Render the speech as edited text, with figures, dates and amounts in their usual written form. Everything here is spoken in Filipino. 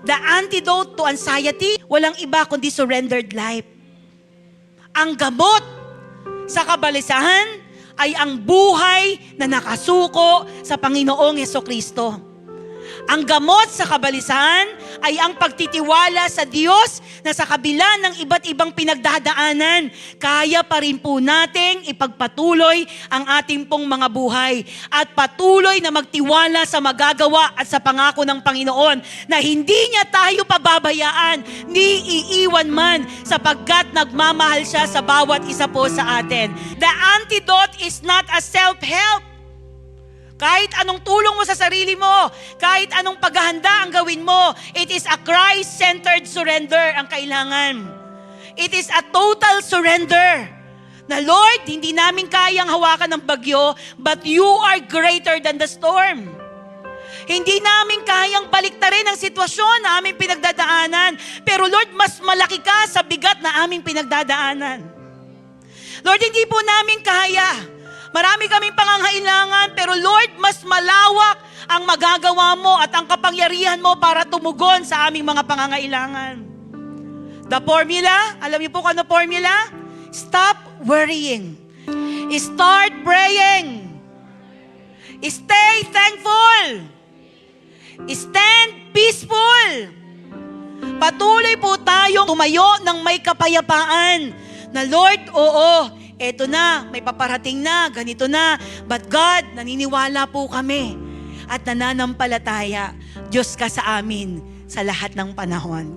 The antidote to anxiety, walang iba kundi surrendered life. Ang gamot sa kabalisahan ay ang buhay na nakasuko sa Panginoong Hesukristo. Ang gamot sa kabalisahan ay ang pagtitiwala sa Diyos na sa kabila ng iba't ibang pinagdadaanan, kaya pa rin po nating ipagpatuloy ang ating pong mga buhay at patuloy na magtiwala sa magagawa at sa pangako ng Panginoon na hindi niya tayo pababayaan, ni iiwan man sapagkat nagmamahal siya sa bawat isa po sa atin. The antidote is not a self-help. Kahit anong tulong mo sa sarili mo, kahit anong paghahanda ang gawin mo, it is a Christ-centered surrender ang kailangan. It is a total surrender. Na Lord, hindi namin kayang hawakan ng bagyo, but you are greater than the storm. Hindi namin kayang baliktarin ang sitwasyon na aming pinagdadaanan, pero Lord, mas malaki ka sa bigat na aming pinagdadaanan. Lord, hindi po namin kaya. Marami kaming pangangailangan, pero Lord, mas malawak ang magagawa mo at ang kapangyarihan mo para tumugon sa aming mga pangangailangan. The formula, alam niyo po kung ano formula? Stop worrying. Start praying. Stay thankful. Stand peaceful. Patuloy po tayong tumayo ng may kapayapaan. Na Lord, oo, eto na, may paparating na, ganito na. But God, naniniwala po kami at nananampalataya, Diyos ka sa amin sa lahat ng panahon.